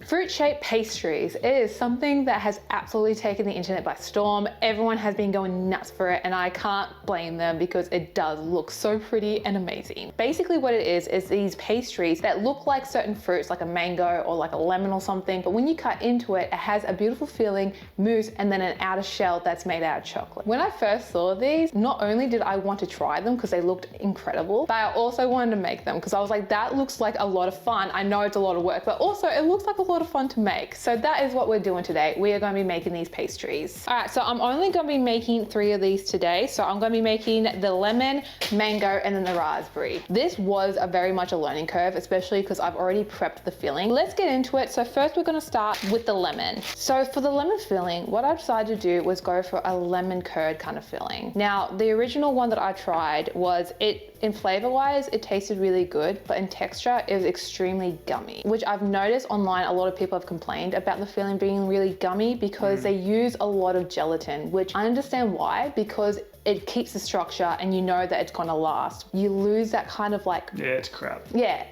Fruit-shaped pastries is something that has absolutely taken the internet by storm. Everyone has been going nuts for it, and I can't blame them because it does look so pretty and amazing. Basically what it is these pastries that look like certain fruits, like a mango or like a lemon or something, but when you cut into it, it has a beautiful feeling mousse and then an outer shell that's made out of chocolate. When I first saw these, not only did I want to try them because they looked incredible, but I also wanted to make them because I was like, that looks like a lot of fun. I know it's a lot of work, but also it looks like a lot of fun to make. So that is what we're doing today. We are going to be making these pastries. All right, so I'm only going to be making 3 of these today. So I'm going to be making the lemon, mango, and then the raspberry. This was a very much a learning curve, especially because I've already prepped the filling. Let's get into it. So first we're going to start with the lemon. So for the lemon filling, what I decided to do was go for a lemon curd kind of filling. Now, the original one that I tried was in flavor wise, it tasted really good, but in texture, it was extremely gummy, which I've noticed online. A lot of people have complained about the filling being really gummy because they use a lot of gelatin, which I understand why, because it keeps the structure and you know that it's gonna last. You lose that kind of like... Yeah, it's crap. Yeah.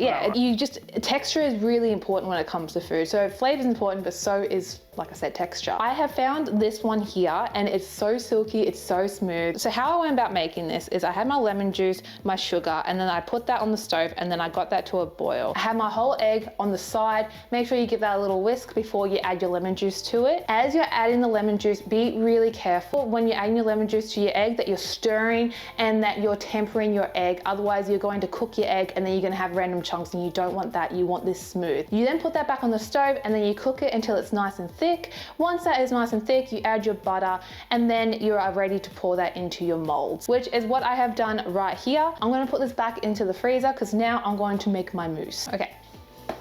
Texture is really important when it comes to food. So flavor is important, but so is, like I said, texture. I have found this one here and it's so silky, it's so smooth. So how I went about making this is I had my lemon juice, my sugar, and then I put that on the stove and then I got that to a boil. I had my whole egg on the side. Make sure you give that a little whisk before you add your lemon juice to it. As you're adding the lemon juice, be really careful when you're adding your lemon juice to your egg that you're stirring and that you're tempering your egg. Otherwise you're going to cook your egg and then you're going to have random chunks, and you don't want that. You want this smooth. You then put that back on the stove and then you cook it until it's nice and thick. Once that is nice and thick, you add your butter and then you are ready to pour that into your molds, which is what I have done right here. I'm going to put this back into the freezer because now I'm going to make my mousse. Okay.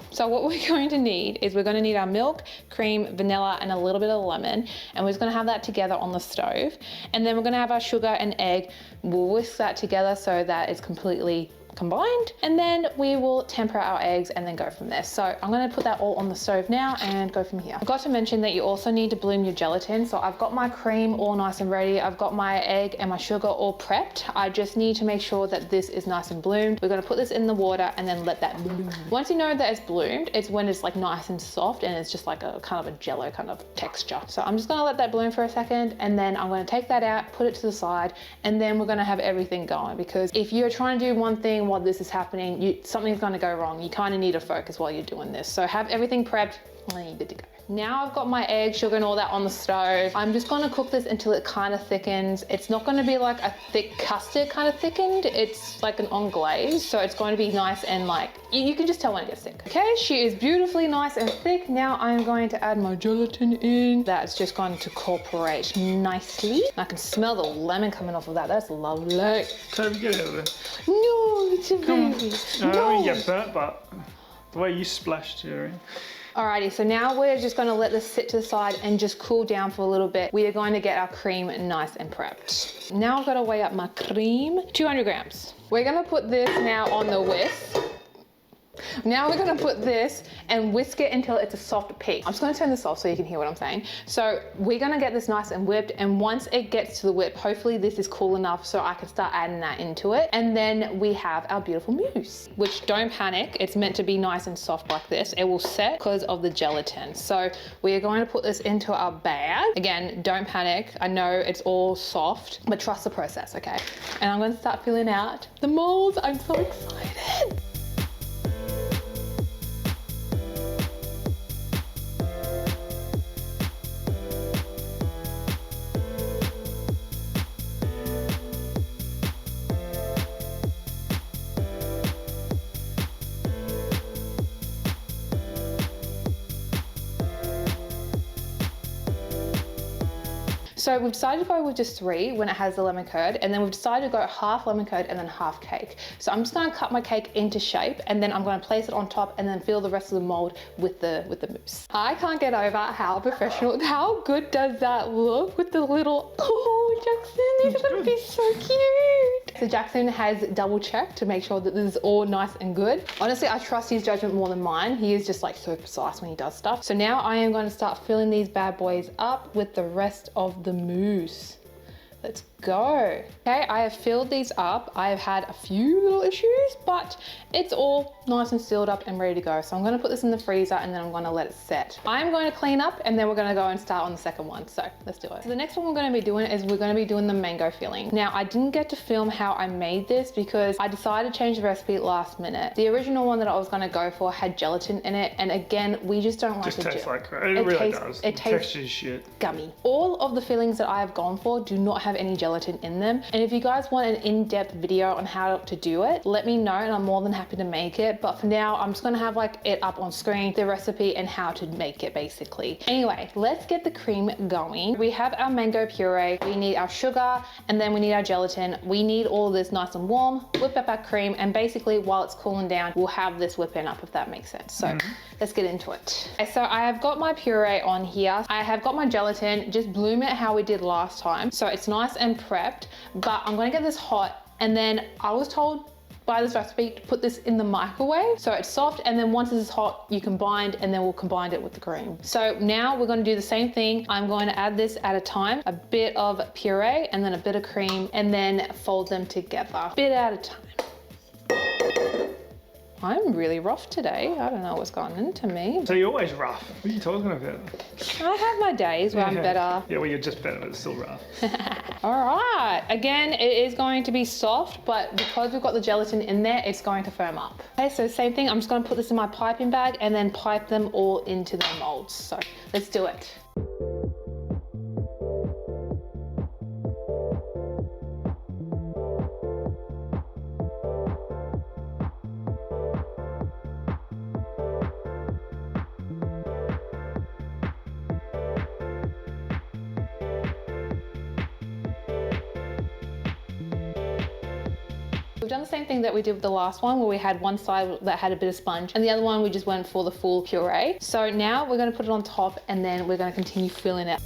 So what we're going to need is we're going to need our milk, cream, vanilla, and a little bit of lemon. And we're just going to have that together on the stove. And then we're going to have our sugar and egg. We'll whisk that together so that it's completely combined, and then we will temper our eggs and then go from there. So I'm going to put that all on the stove now and go from here. I forgot to mention that you also need to bloom your gelatin. So I've got my cream all nice and ready. I've got my egg and my sugar all prepped. I just need to make sure that this is nice and bloomed. We're going to put this in the water and then let that bloom. Once you know that it's bloomed, it's when it's like nice and soft and it's just like a kind of a jello kind of texture. So I'm just going to let that bloom for a second and then I'm going to take that out, put it to the side, and then we're going to have everything going, because if you're trying to do one thing while this is happening, something's going to go wrong. You kind of need to focus while you're doing this. So have everything prepped and you're good to go. Now I've got my egg, sugar, and all that on the stove. I'm just going to cook this until it kind of thickens. It's not going to be like a thick custard kind of thickened. It's like an anglaise. So it's going to be nice and like, you can just tell when it gets thick. Okay, she is beautifully nice and thick. Now I'm going to add my gelatin in. That's just going to incorporate nicely. I can smell the lemon coming off of that. That's lovely. Toby, get over there. No, it's a baby. No, I don't want you to get burnt, but the way you splashed here. Alrighty, so now we're just going to let this sit to the side and just cool down for a little bit. We are going to get our cream nice and prepped. Now I've got to weigh up my cream, 200 grams. We're going to put this now on the whisk. Now we're going to put this and whisk it until it's a soft peak. I'm just going to turn this off so you can hear what I'm saying. So we're going to get this nice and whipped, and once it gets to the whip, hopefully this is cool enough so I can start adding that into it. And then we have our beautiful mousse, which, don't panic, it's meant to be nice and soft like this. It will set because of the gelatin. So we are going to put this into our bag. Again, don't panic. I know it's all soft, but trust the process, okay? And I'm going to start filling out the molds. I'm so excited. So we've decided to go with just 3 when it has the lemon curd, and then we've decided to go half lemon curd and then half cake. So I'm just going to cut my cake into shape, and then I'm going to place it on top and then fill the rest of the mold with the mousse. I can't get over how professional, how good does that look with the little, oh, Jackson, you're going to be so cute. So Jackson has double checked to make sure that this is all nice and good. Honestly, I trust his judgment more than mine. He is just like so precise when he does stuff. So now I am going to start filling these bad boys up with the rest of the mousse. Let's go. Okay, I have filled these up. I have had a few little issues, but it's all nice and sealed up and ready to go. So I'm gonna put this in the freezer and then I'm gonna let it set. I'm going to clean up and then we're gonna go and start on the second one. So let's do it. So the next one we're gonna be doing is we're gonna be doing the mango filling. Now I didn't get to film how I made this because I decided to change the recipe last minute. The original one that I was gonna go for had gelatin in it. And again, we just don't like Just the tastes like crud. It really does. It tastes texture is shit. gummy. All of the fillings that I have gone for do not have any gelatin in them. And if you guys want an in-depth video on how to do it, let me know and I'm more than happy to make it. But for now, I'm just gonna have like it up on screen, the recipe and how to make it basically. Anyway, let's get the cream going. We have our mango puree, we need our sugar, and then we need our gelatin. We need all of this nice and warm, whip up our cream, and basically while it's cooling down, we'll have this whipping up, if that makes sense. So let's get into it. Okay, so I have got my puree on here. I have got my gelatin, just bloom it how we did last time. So it's nice and prepped, but I'm gonna get this hot, and then I was told by this recipe to put this in the microwave so it's soft, and then once this is hot you can bind, and then we'll combine it with the cream. So now we're going to do the same thing. I'm going to add this at a time, a bit of puree and then a bit of cream, and then fold them together, bit at a time. I'm really rough today. I don't know what's gone into me. So you're always rough. What are you talking about? I have my days where I'm better. Yeah, well, you're just better, but it's still rough. All right. Again, it is going to be soft, but because we've got the gelatin in there, it's going to firm up. Okay, so same thing. I'm just going to put this in my piping bag and then pipe them all into the molds. So let's do it. We've done the same thing that we did with the last one, where we had one side that had a bit of sponge and the other one we just went for the full puree. So now we're going to put it on top and then we're going to continue filling it.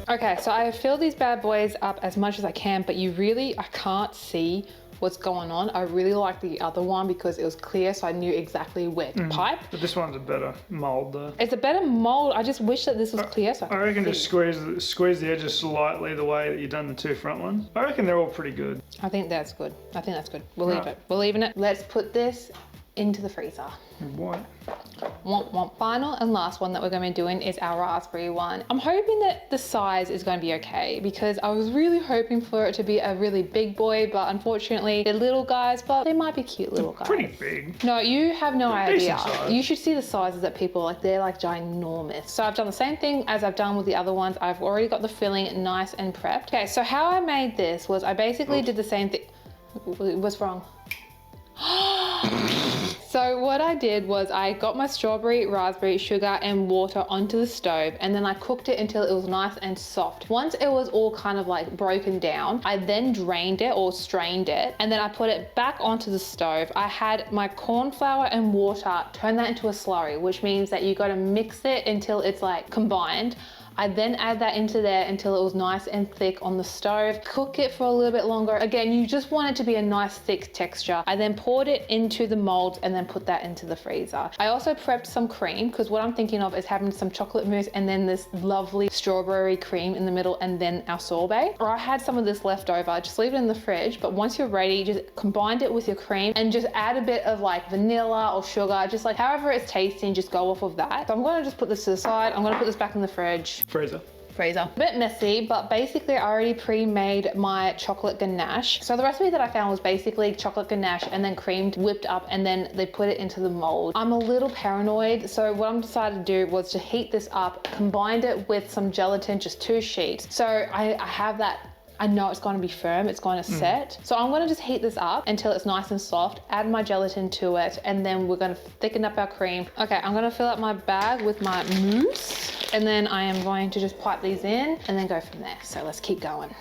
Okay, so I have filled these bad boys up as much as I can, but I can't see what's going on. I really like the other one because it was clear, so I knew exactly where to pipe. But this one's a better mold though. It's a better mold. I just wish that this was clear. So I reckon just squeeze the edges slightly the way that you've done the two front ones. I reckon they're all pretty good. I think that's good. We'll leave it. We're leaving it. Let's put this into the freezer. What? Final and last one that we're going to be doing is our raspberry one. I'm hoping that the size is going to be okay because I was really hoping for it to be a really big boy, but unfortunately they're little guys, but they might be cute little guys. Pretty big. No, you have no idea. Size. You should see the sizes that people like. They're like ginormous. So I've done the same thing as I've done with the other ones. I've already got the filling nice and prepped. Okay, so how I made this was I basically did the same thing. What's wrong? So what I did was I got my strawberry, raspberry, sugar and water onto the stove, and then I cooked it until it was nice and soft. Once it was all kind of like broken down, I then drained it or strained it, and then I put it back onto the stove. I had my corn flour and water, turn that into a slurry, which means that you got to mix it until it's like combined. I then add that into there until it was nice and thick on the stove. Cook it for a little bit longer. Again, you just want it to be a nice thick texture. I then poured it into the molds and then put that into the freezer. I also prepped some cream because what I'm thinking of is having some chocolate mousse and then this lovely strawberry cream in the middle and then our sorbet. Or I had some of this left over, just leave it in the fridge. But once you're ready, just combine it with your cream and just add a bit of like vanilla or sugar, just like however it's tasting, just go off of that. So I'm gonna just put this to the side. I'm gonna put this back in the fridge. Freezer. A bit messy, but basically I already pre-made my chocolate ganache. So the recipe that I found was basically chocolate ganache and then creamed, whipped up, and then they put it into the mold. I'm a little paranoid, so what I'm decided to do was to heat this up, combined it with some gelatin, just 2 sheets. So I have that. I know it's going to be firm, it's going to set. So I'm going to just heat this up until it's nice and soft, add my gelatin to it, and then we're going to thicken up our cream. Okay, I'm going to fill up my bag with my mousse, and then I am going to just pipe these in and then go from there. So let's keep going.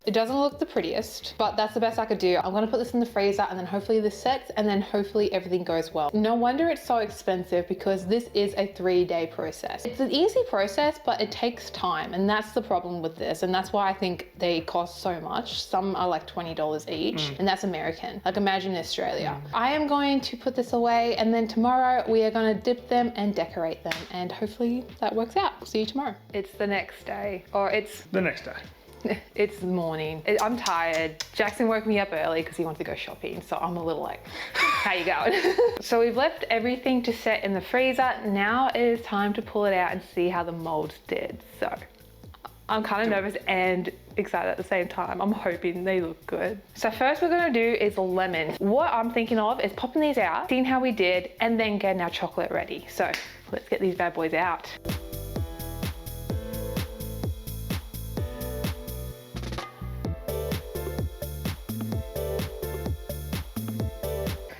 It doesn't look the prettiest, but that's the best I could do. I'm gonna put this in the freezer and then hopefully this sets and then hopefully everything goes well. No wonder it's so expensive because this is a 3-day process. It's an easy process, but it takes time, and that's the problem with this, and that's why I think they cost so much. Some are like $20 each, and that's American. Like imagine in Australia. I am going to put this away, and then tomorrow we are gonna dip them and decorate them, and hopefully that works out. See you tomorrow. It's the next day, or it's The next day. it's the morning. I'm tired. Jackson woke me up early because he wanted to go shopping, so I'm a little like, how you going? So we've left everything to set in the freezer. Now it is time to pull it out and see how the molds did. So I'm kind of nervous and excited at the same time. I'm hoping they look good. So first we're gonna do is lemon. What I'm thinking of is popping these out, seeing how we did, and then getting our chocolate ready. So let's get these bad boys out.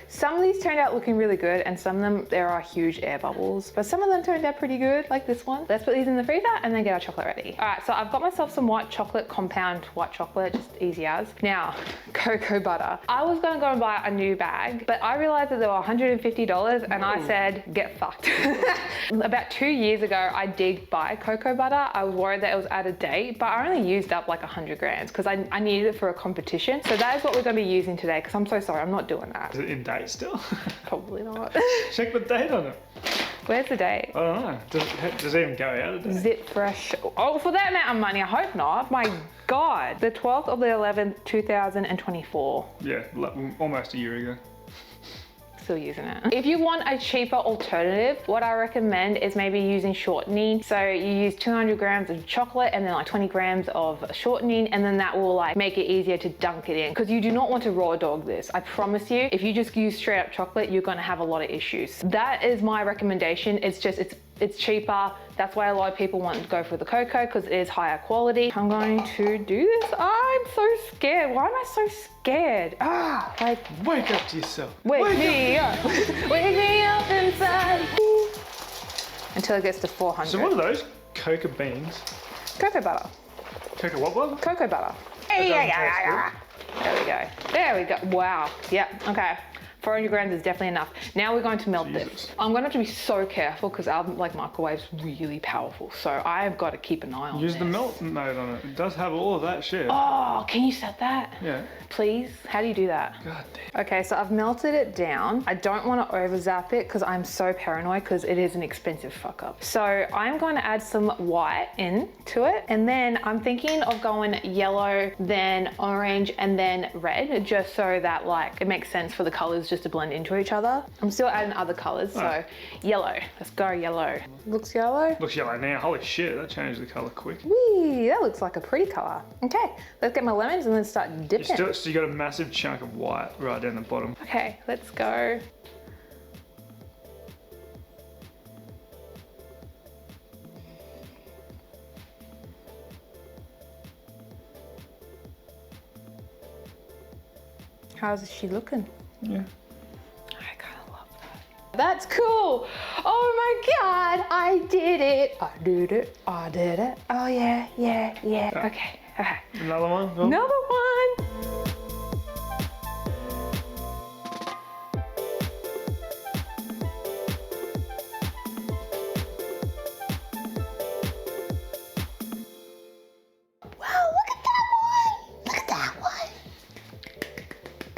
Some of these turned out looking really good, and some of them, there are huge air bubbles, but some of them turned out pretty good, like this one. Let's put these in the freezer and then get our chocolate ready. All right, so I've got myself some white chocolate, compound white chocolate, just easy as. Now, cocoa butter. I was gonna go and buy a new bag, but I realized that they were $150 and I said, get fucked. About 2 years ago, I did buy cocoa butter. I was worried that it was out of date, but I only used up like 100 grams because I needed it for a competition. So that is what we're gonna be using today, because I'm so sorry, I'm not doing that. Is it in date still? Probably not. Check the date on it. Where's the date? I don't know. Does it even go out of date? Zip fresh. Oh, for that amount of money, I hope not. My God. The 12th of the 11th, 2024. Yeah, almost a year ago. Still using it. If you want a cheaper alternative, what I recommend is maybe using shortening. So you use 200 grams of chocolate and then like 20 grams of shortening, and then that will like make it easier to dunk it in, because you do not want to raw dog this. I promise you, if you just use straight up chocolate, you're gonna have a lot of issues. That is my recommendation. It's just, it's cheaper. That's why a lot of people want to go for the cocoa, because it is higher quality. I'm going to do this. I'm so scared. Why am I so scared? Like, wake up to yourself. Wake me up. Wake me up inside. Until it gets to 400. So what are those? Cocoa beans? Cocoa butter. Cocoa what butter? Cocoa butter. That There we go. There we go. Wow. Yep. Okay. 400 grams is definitely enough. Now we're going to melt this. I'm going to have to be so careful because our microwave's really powerful. So I've got to keep an eye on Use this. the melt mode on it. It does have all of that shit. Oh, can you set that? Yeah. Please? How do you do that? God damn. Okay, so I've melted it down. I don't want to over zap it because I'm so paranoid, because it is an expensive fuck up. So I'm going to add some white into it, and then I'm thinking of going yellow, then orange, and then red, just so that like it makes sense for the colors just to blend into each other. I'm still adding other colors, so yellow. Let's go yellow. Looks yellow. Looks yellow now. Holy shit, that changed the color quick. Whee, that looks like a pretty color. Okay, let's get my lemons and then start dipping. So you got a massive chunk of white right down the bottom. Okay, let's go. How's she looking? Yeah. I kind of love that. That's cool. Oh my God, I did it. I did it. I did it. Oh yeah, yeah, yeah. Okay, okay. Another one? Oh. Another one. Wow, look at that one. Look at that one.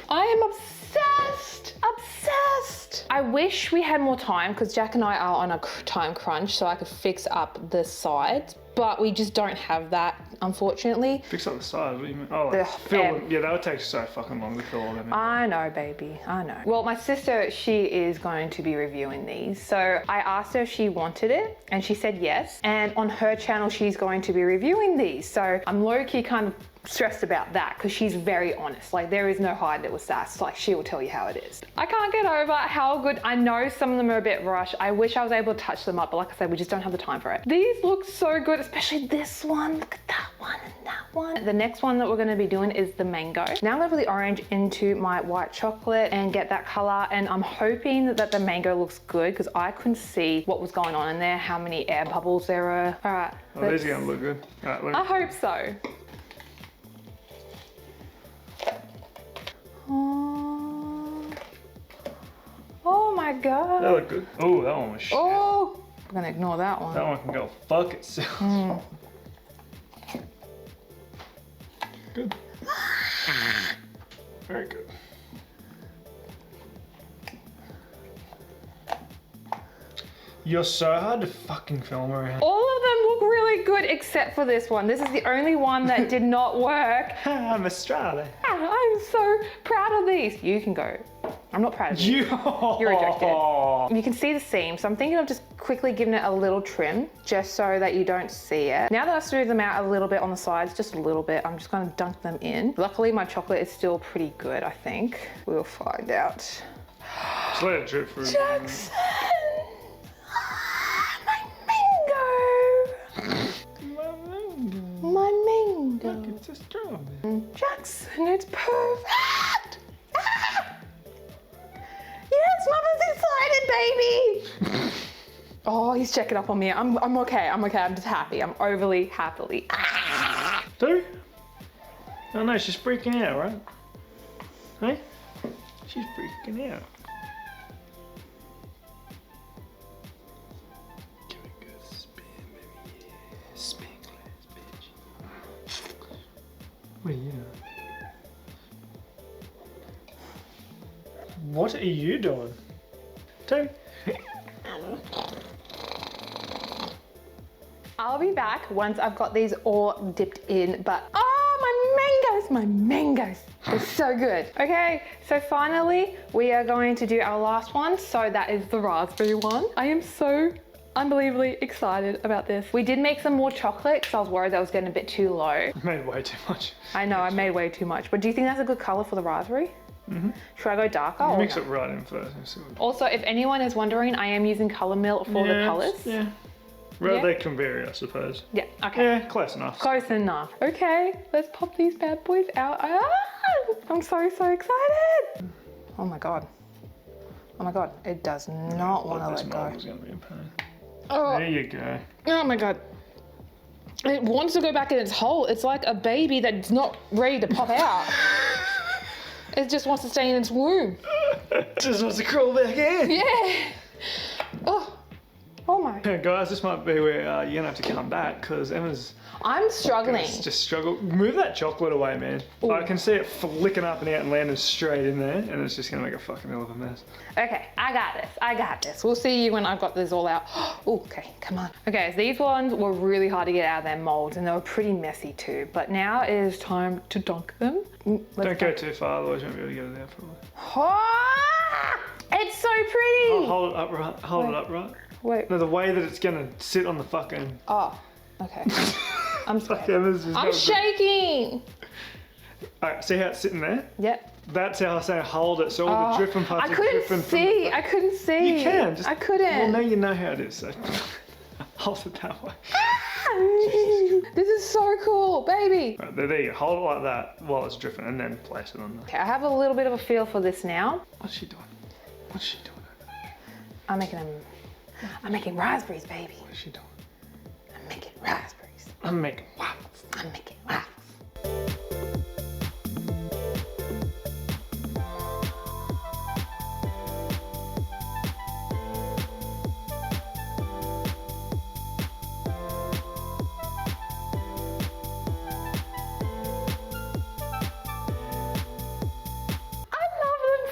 I am obsessed, obsessed. I wish we had more time, because Jack and I are on a time crunch, so I could fix up the sides, but we just don't have that, unfortunately. Fix up the sides, what do you mean? Oh, The like fill them. Yeah, that would take so fucking long to fill all them in. I know, baby, I know. Well, my sister, she is going to be reviewing these. So I asked her if she wanted it, and she said yes. And on her channel, she's going to be reviewing these. So I'm low-key kind of stressed about that, because she's very honest. Like, there is no hide it was sass. Like, she will tell you how it is. I can't get over how good. I know some of them are a bit rushed. I wish I was able to touch them up, but like I said, we just don't have the time for it. These look so good, especially this one. Look at that one and that one. The next one that we're going to be doing is the mango. Now I'm going to put the orange into my white chocolate and get that color, and I'm hoping that the mango looks good, because I couldn't see what was going on in there, how many air bubbles there were. All right. Oh, these are going to look good. All right, look. I hope so. They look good. Oh, that one was shit. Oh, I'm gonna ignore that one. That one can go fuck itself. Good. Very good. You're so hard to fucking film around. All of them look really good except for this one. This is the only one that did not work. I'm Australian. I'm so proud of these. You can go. I'm not proud of you. You're rejected. You can see the seam, so I'm thinking of just quickly giving it a little trim just so that you don't see it. Now that I've smoothed them out a little bit on the sides, just a little bit, I'm just gonna dunk them in. Luckily, my chocolate is still pretty good, I think. We'll find out. Just let it drip through. Jackson! My mango. Look, it's a strawberry. Jackson, it's perfect! Ah! Yes, Mama's excited, baby! Oh, he's checking up on me. I'm okay, I'm just happy. I'm overly happily. Ah! Two? Oh no, she's freaking out, right? Hey? She's freaking out. Give it a good spin, baby. Yeah. Spin glass, bitch. What are you doing? What are you doing? Two. I'll be back once I've got these all dipped in, but oh, my mangoes. They're so good. Okay, so finally we are going to do our last one. So that is the raspberry one. I am so unbelievably excited about this. We did make some more chocolate because I was worried that was getting a bit too low. I made way too much. I know, I made way too much. But do you think that's a good color for the raspberry? Should I go darker? Or Mix no? it right in first. And see what... Also, if anyone is wondering, I am using color mill for the colors. Yeah. Well, Yeah. they can vary, I suppose. Yeah, okay. Yeah, close enough. Close enough. Okay, let's pop these bad boys out. Ah, I'm so excited. Oh my God. Oh my God, it does not want to This let mold go. was going to be a pain. Oh, There you go. oh my God. It wants to go back in its hole. It's like a baby that's not ready to pop out. It just wants to stay in its womb. Just wants to crawl back in. Yeah. Oh my. Yeah, guys, this might be where you're going to have to come back because Emma's I'm struggling. just struggle. Move that chocolate away, man. Ooh. I can see it flicking up and out and landing straight in there, and it's just going to make a fucking hell of a mess. Okay, I got this. We'll see you when I've got this all out. Oh, okay, come on. Okay, so these ones were really hard to get out of their molds and they were pretty messy too. But now it is time to dunk them. Don't go too far, otherwise you won't be able to get it out probably. Ah, it's so pretty. Hold it upright. Hold it upright. Wait. No, the way that it's going to sit on the fucking... Oh, okay. I'm scared. Emma's just I'm got a- shaking. Alright, see how it's sitting there? Yep. That's how I say hold it, so all the dripping parts I are couldn't dripping from see. the... I couldn't see. You can. Just... I couldn't. Well, now you know how it is, so hold it that way. This is so cool, baby. Right, there you go. Hold it like that while it's dripping and then place it on the... Okay, I have a little bit of a feel for this now. What's she doing? What's she doing? I'm making raspberries, baby. What is she doing? I'm making raspberries. I'm making waffles. I'm making waffles.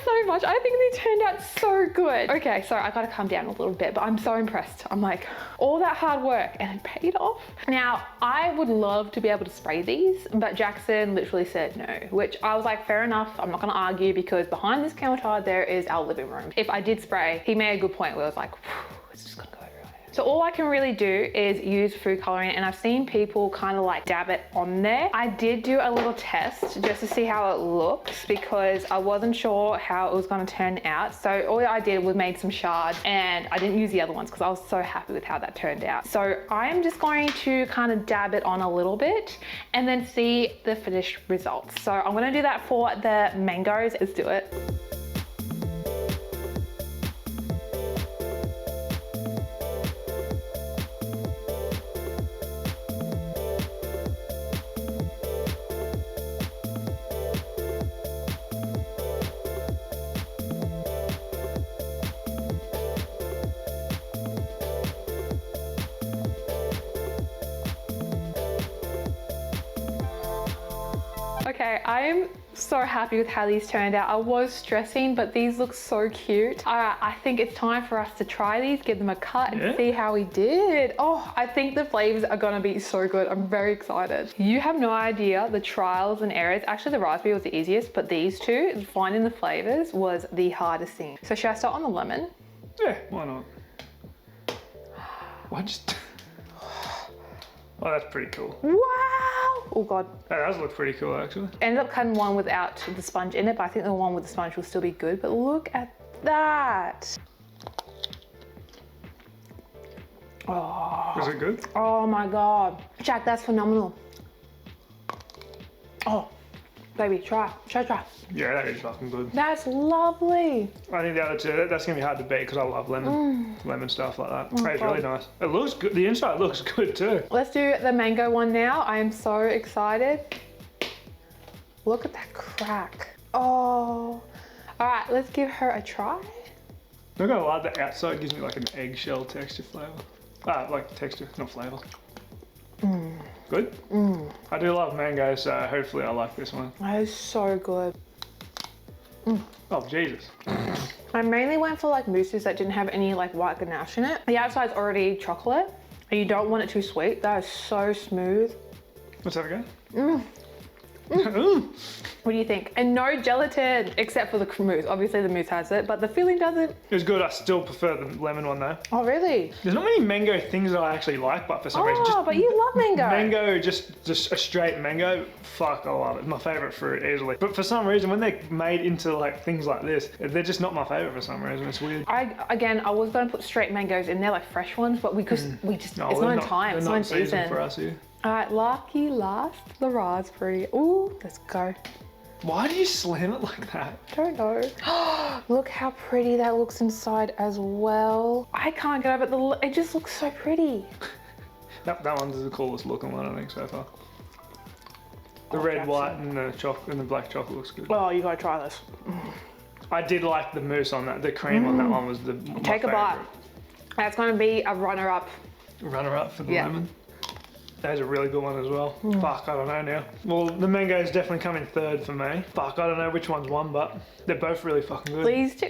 So much. I think they turned out so good. Okay, so I gotta calm down a little bit, but I'm so impressed. I'm like, all that hard work and it paid off. Now, I would love to be able to spray these, but Jackson literally said no, which I was like, fair enough. I'm not gonna argue because behind this counter, there is our living room. If I did spray, he made a good point where I was like, it's just gonna go everywhere. So all I can really do is use food coloring, and I've seen people kind of like dab it on there. I did do a little test just to see how it looks because I wasn't sure how it was going to turn out. So all I did was made some shards, and I didn't use the other ones because I was so happy with how that turned out. So I am just going to kind of dab it on a little bit and then see the finished results. So I'm going to do that for the mangoes. Let's do it. Okay, I am so happy with how these turned out. I was stressing, but these look so cute. I think it's time for us to try these, give them a cut and see how we did. Oh, I think the flavors are gonna be so good. I'm very excited. You have no idea the trials and errors. Actually, the raspberry was the easiest, but these two, finding the flavors was the hardest thing. So should I start on the lemon? Yeah, why not? Why just... Oh, that's pretty cool. Wow! Oh God. That does look pretty cool, actually. Ended up cutting one without the sponge in it, but I think the one with the sponge will still be good. But look at that. Oh. Is it good? Oh my God. Jack, that's phenomenal. Oh, baby, try. Yeah, that is fucking good. That's lovely. I think the other two, that's gonna be hard to beat because I love lemon stuff like that. That's really nice. It looks good. The inside looks good too. Let's do the mango one now. I am so excited. Look at that crack. Oh. All right, let's give her a try. I'm gonna lie, the outside gives me like an eggshell texture flavour. Like texture, not flavour. Good? I do love mango, so hopefully I like this one. That is so good. Oh, Jesus. I mainly went for like mousses that didn't have any like white ganache in it. The outside's already chocolate and you don't want it too sweet. That is so smooth. Let's have a go. What do you think? And no gelatin, except for the mousse. Obviously the mousse has it, but the filling doesn't. It was good. I still prefer the lemon one though. Oh, really? There's not many mango things that I actually like, but for some reason, Oh, but you love mango. Mango, just a straight mango, fuck, I love it. My favourite fruit, easily. But for some reason, when they're made into like things like this, they're just not my favourite for some reason. It's weird. I was going to put straight mangoes in there, like fresh ones, but we just, it's not in time. It's not in season for us here. All right, lucky last, the raspberry. Ooh, let's go. Why do you slam it like that? Don't know. Look how pretty that looks inside as well. I can't get over it. It just looks so pretty. That one's the coolest looking one, I think, so far. The red, Jackson. white, and the chocolate and the black chocolate looks good. Oh, you gotta try this. I did like the mousse on that. The cream on that one was my Take a bite. That's gonna be a runner-up. Runner-up for the lemon. That's a really good one as well. Fuck, I don't know now. Well, the mango's definitely coming third for me. Fuck, I don't know which one's won, but they're both really fucking good. Please do.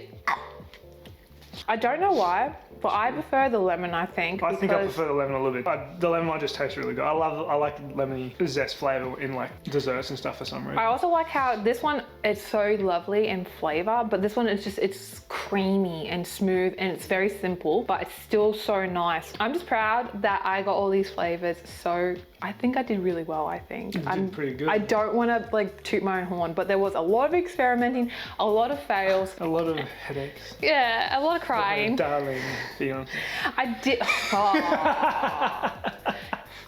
I don't know why, but I prefer the lemon, I think. I think I prefer the lemon a little bit. The lemon one just tastes really good. I like lemony zest flavour in like desserts and stuff for some reason. I also like how this one, it's so lovely in flavour, but this one is just, it's creamy and smooth and it's very simple, but it's still so nice. I'm just proud that I got all these flavours, so I think I did really well, I think. You did pretty good. I don't want to like toot my own horn, but there was a lot of experimenting, a lot of fails. A lot of headaches. Yeah, a lot of crying. Darling fiance. I did.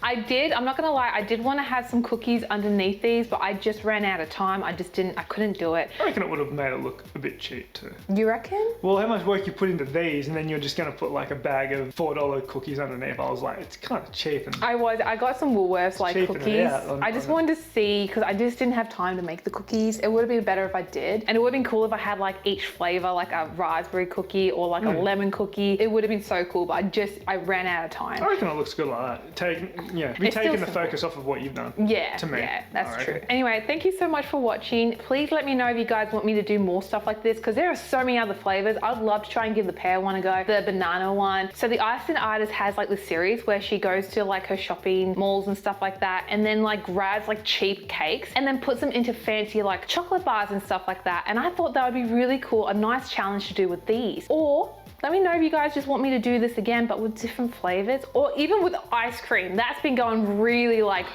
I did, I'm not gonna lie, I did want to have some cookies underneath these, but I just ran out of time. I couldn't do it. I reckon it would have made it look a bit cheap too. You reckon? Well, how much work you put into these and then you're just gonna put like a bag of $4 cookies underneath. I was like, it's kind of cheap. And I got some Woolworths like cookies. I just wanted to see, because I just didn't have time to make the cookies. It would have been better if I did. And it would have been cool if I had like each flavor, like a raspberry cookie or like a lemon cookie. It would have been so cool, but I ran out of time. I reckon it looks good like that. Be taking the focus off of what you've done. Yeah, to me. Yeah, that's true. Anyway, thank you so much for watching. Please let me know if you guys want me to do more stuff like this, because there are so many other flavors. I'd love to try and give the pear one a go, the banana one. So the Iceland artist has like the series where she goes to like her shopping malls and stuff like that, and then like grabs like cheap cakes and then puts them into fancy like chocolate bars and stuff like that. And I thought that would be really cool, a nice challenge to do with these. Or let me know if you guys just want me to do this again, but with different flavors, or even with ice cream. That's been going really like,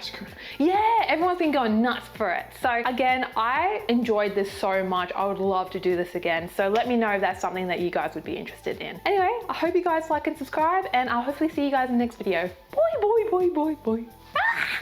yeah, everyone's been going nuts for it. So again, I enjoyed this so much. I would love to do this again. So let me know if that's something that you guys would be interested in. Anyway, I hope you guys like and subscribe, and I'll hopefully see you guys in the next video. Boy, boy, boy, boy, boy. Ah!